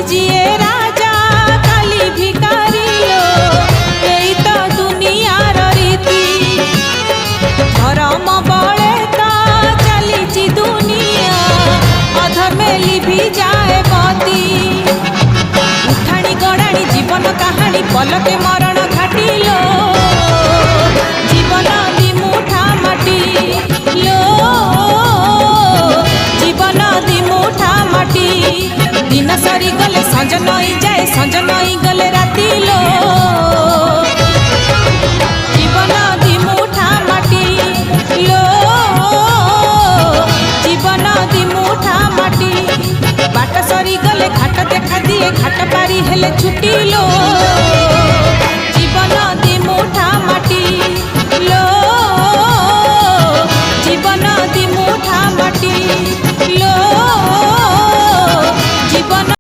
जिए राजा काली भिकारी लो एई तो दुनियार रीति धर्म बड़े तो चली दुनिया अधर्मे लिभि जाए बती उठाणी गड़ाणी जीवन कहानी पलके मरण घाटिलो जीवन दिमुठा माटी लो जीवन दिमुठा माटी दिन सरी गले संज नई जाए संज नई गले राति लो जीवन दिमुठा माटी लो जीवन दिमुठा माटी बाट सरी गले घाट देखा दिए घाट पारी हेले छुटी लो।